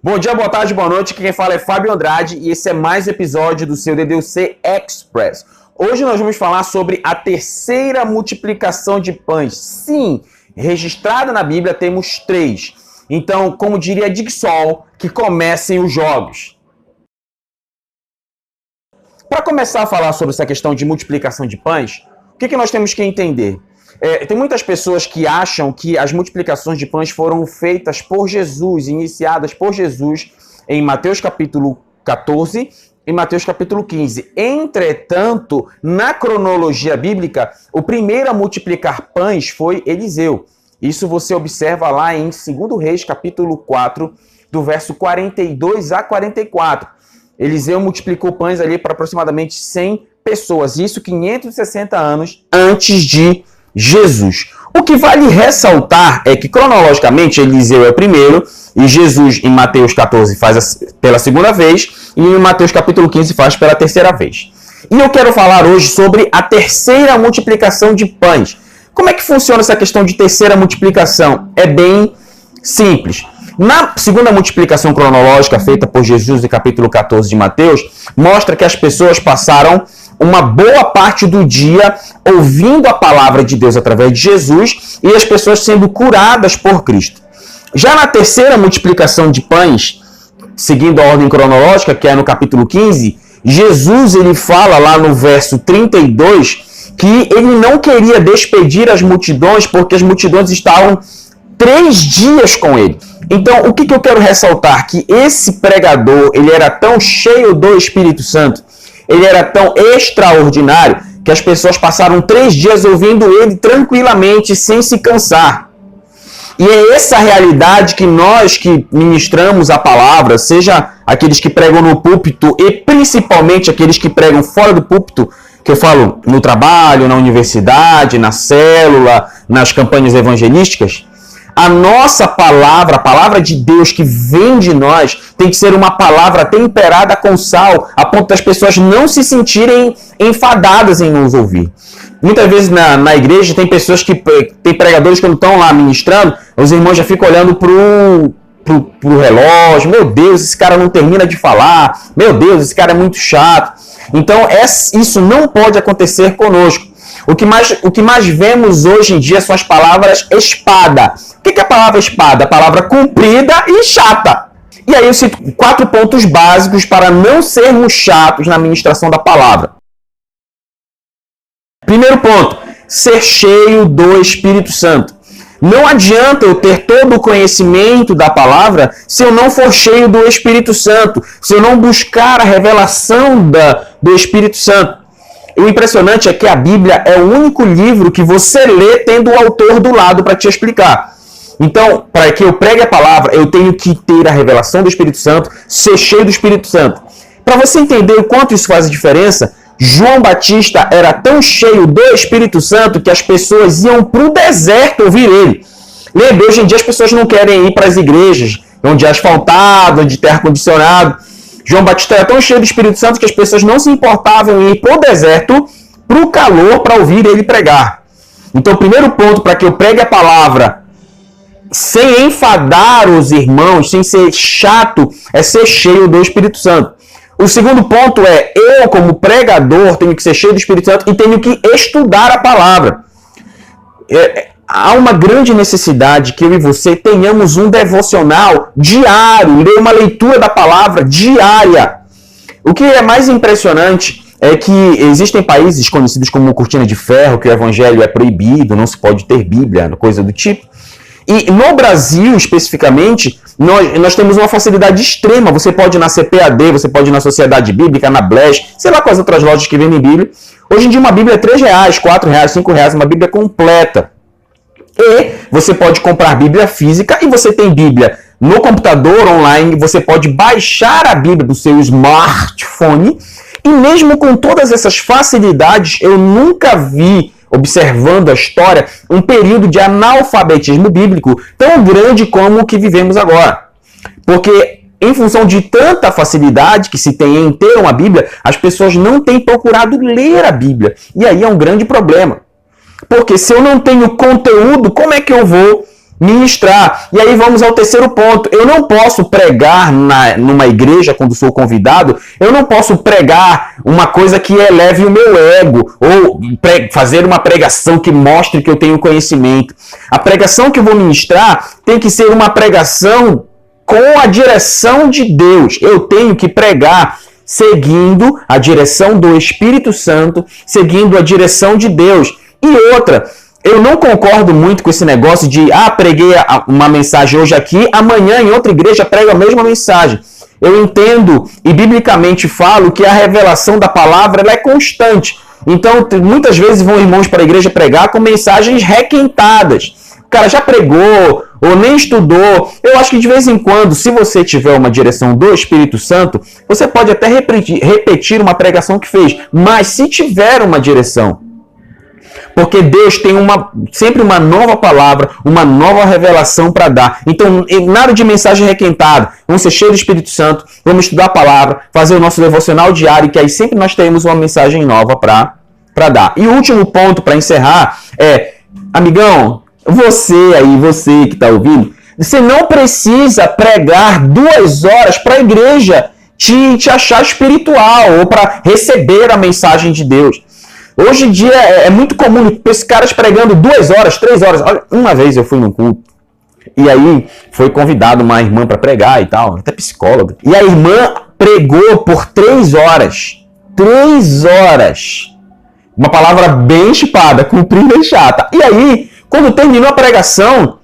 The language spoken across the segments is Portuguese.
Bom dia, boa tarde, boa noite. Aqui quem fala é Fábio Andrade e esse é mais um episódio do seu DDC Express. Hoje nós vamos falar sobre a terceira multiplicação de pães. Sim, registrada na Bíblia temos 3. Então, como diria Digsol, que comecem os jogos. Para começar a falar sobre essa questão de multiplicação de pães, o que nós temos que entender? Tem muitas pessoas que acham que as multiplicações de pães foram feitas por Jesus, iniciadas por Jesus em Mateus capítulo 14 e Mateus capítulo 15. Entretanto, na cronologia bíblica, o primeiro a multiplicar pães foi Eliseu. Isso você observa lá em 2 Reis capítulo 4, do verso 42 a 44. Eliseu multiplicou pães ali para aproximadamente 100 pessoas. Isso 560 anos antes de Jesus. O que vale ressaltar é que, cronologicamente, Eliseu é o primeiro, e Jesus, em Mateus 14, faz pela segunda vez, e em Mateus capítulo 15 faz pela terceira vez. E eu quero falar hoje sobre a terceira multiplicação de pães. Como é que funciona essa questão de terceira multiplicação? É bem simples. Na segunda multiplicação cronológica feita por Jesus, no capítulo 14 de Mateus, mostra que as pessoas passaram uma boa parte do dia ouvindo a palavra de Deus através de Jesus e as pessoas sendo curadas por Cristo. Já na terceira multiplicação de pães, seguindo a ordem cronológica, que é no capítulo 15, Jesus ele fala lá no verso 32 que ele não queria despedir as multidões porque as multidões estavam 3 dias com ele. Então, o que eu quero ressaltar? Que esse pregador, ele era tão cheio do Espírito Santo, ele era tão extraordinário, que as pessoas passaram 3 dias ouvindo ele tranquilamente, sem se cansar. E é essa realidade que nós que ministramos a palavra, seja aqueles que pregam no púlpito e principalmente aqueles que pregam fora do púlpito, que eu falo no trabalho, na universidade, na célula, nas campanhas evangelísticas, a nossa palavra, a palavra de Deus que vem de nós, tem que ser uma palavra temperada com sal, a ponto das pessoas não se sentirem enfadadas em nos ouvir. Muitas vezes na igreja tem pessoas que, tem pregadores que quando estão lá ministrando, os irmãos já ficam olhando pro relógio, meu Deus, esse cara não termina de falar, meu Deus, esse cara é muito chato. Então isso não pode acontecer conosco. O que mais vemos hoje em dia são as palavras espada. O que é a palavra espada? A palavra comprida e chata. E aí eu cito 4 pontos básicos para não sermos chatos na ministração da palavra. Primeiro ponto, ser cheio do Espírito Santo. Não adianta eu ter todo o conhecimento da palavra se eu não for cheio do Espírito Santo, se eu não buscar a revelação do Espírito Santo. O impressionante é que a Bíblia é o único livro que você lê tendo o autor do lado para te explicar. Então, para que eu pregue a palavra, eu tenho que ter a revelação do Espírito Santo, ser cheio do Espírito Santo. Para você entender o quanto isso faz diferença, João Batista era tão cheio do Espírito Santo que as pessoas iam para o deserto ouvir ele. Lembra, hoje em dia as pessoas não querem ir para as igrejas, onde é asfaltado, onde tem ar-condicionado. João Batista era tão cheio do Espírito Santo que as pessoas não se importavam em ir para o deserto, para o calor, para ouvir ele pregar. Então, o primeiro ponto para que eu pregue a palavra sem enfadar os irmãos, sem ser chato, é ser cheio do Espírito Santo. O segundo ponto é, eu como pregador tenho que ser cheio do Espírito Santo e tenho que estudar a palavra. Há uma grande necessidade que eu e você tenhamos um devocional diário, ler uma leitura da palavra diária. O que é mais impressionante é que existem países conhecidos como cortina de ferro, que o evangelho é proibido, não se pode ter Bíblia, coisa do tipo. E no Brasil, especificamente, nós temos uma facilidade extrema. Você pode ir na CPAD, você pode ir na Sociedade Bíblica, na Blesh, sei lá quais outras lojas que vendem Bíblia. Hoje em dia uma Bíblia é R$3, R$4, R$5, uma Bíblia completa. E você pode comprar Bíblia física e você tem Bíblia no computador online, você pode baixar a Bíblia do seu smartphone e mesmo com todas essas facilidades, eu nunca vi, observando a história, um período de analfabetismo bíblico tão grande como o que vivemos agora. Porque em função de tanta facilidade que se tem em ter uma Bíblia, as pessoas não têm procurado ler a Bíblia. E aí é um grande problema. Porque se eu não tenho conteúdo, como é que eu vou ministrar. E aí vamos ao terceiro ponto. Eu não posso pregar numa igreja quando sou convidado, eu não posso pregar uma coisa que eleve o meu ego, ou fazer uma pregação que mostre que eu tenho conhecimento. A pregação que eu vou ministrar tem que ser uma pregação com a direção de Deus. Eu tenho que pregar seguindo a direção do Espírito Santo, seguindo a direção de Deus. E outra, eu não concordo muito com esse negócio de, preguei uma mensagem hoje aqui, amanhã em outra igreja prego a mesma mensagem. Eu entendo e biblicamente falo que a revelação da palavra ela é constante. Então, muitas vezes vão irmãos para a igreja pregar com mensagens requentadas. O cara já pregou ou nem estudou. Eu acho que de vez em quando, se você tiver uma direção do Espírito Santo, você pode até repetir uma pregação que fez. Mas se tiver uma direção, porque Deus tem sempre uma nova palavra, uma nova revelação para dar. Então, nada de mensagem requentada. Vamos ser cheios do Espírito Santo, vamos estudar a palavra, fazer o nosso devocional diário, que aí sempre nós teremos uma mensagem nova para dar. E o último ponto para encerrar é, amigão, você que está ouvindo, você não precisa pregar 2 horas para a igreja te achar espiritual ou para receber a mensagem de Deus. Hoje em dia é muito comum esses caras pregando 2 horas, 3 horas. Olha, uma vez eu fui num culto e aí foi convidado uma irmã para pregar e tal, até psicóloga. E a irmã pregou por 3 horas. 3 horas. Uma palavra bem chupada, comprida e chata. E aí, quando terminou a pregação,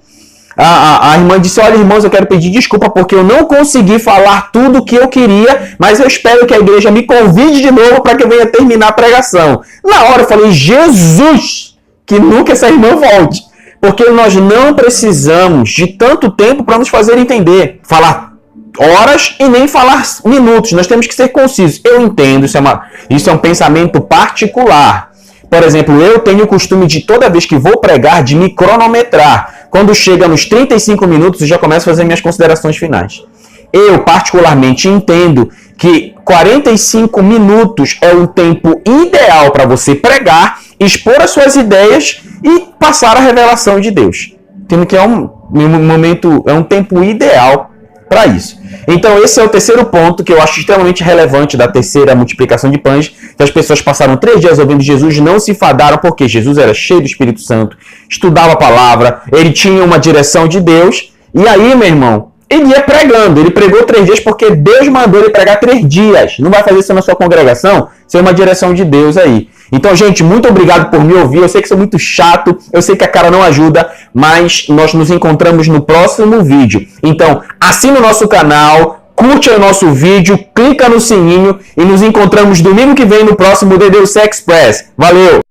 a irmã disse, olha irmãos, eu quero pedir desculpa porque eu não consegui falar tudo o que eu queria, mas eu espero que a igreja me convide de novo para que eu venha terminar a pregação. Na hora eu falei, Jesus, que nunca essa irmã volte. Porque nós não precisamos de tanto tempo para nos fazer entender. Falar horas e nem falar minutos. Nós temos que ser concisos. Eu entendo, isso é um pensamento particular. Por exemplo, eu tenho o costume de, toda vez que vou pregar, de me cronometrar. Quando chega nos 35 minutos, eu já começo a fazer minhas considerações finais. Eu, particularmente, entendo que 45 minutos é um tempo ideal para você pregar, expor as suas ideias e passar a revelação de Deus. Entendo que é um tempo ideal para isso. Então esse é o terceiro ponto que eu acho extremamente relevante da terceira multiplicação de pães, que as pessoas passaram 3 dias ouvindo Jesus, não se enfadaram porque Jesus era cheio do Espírito Santo, estudava a palavra, ele tinha uma direção de Deus, e aí, meu irmão, ele ia pregando, ele pregou 3 dias porque Deus mandou ele pregar 3 dias, não vai fazer isso na sua congregação, isso é uma direção de Deus aí. Então, gente, muito obrigado por me ouvir. Eu sei que sou muito chato, eu sei que a cara não ajuda, mas nós nos encontramos no próximo vídeo. Então, assina o nosso canal, curte o nosso vídeo, clica no sininho e nos encontramos domingo que vem no próximo The Deus Express. Valeu!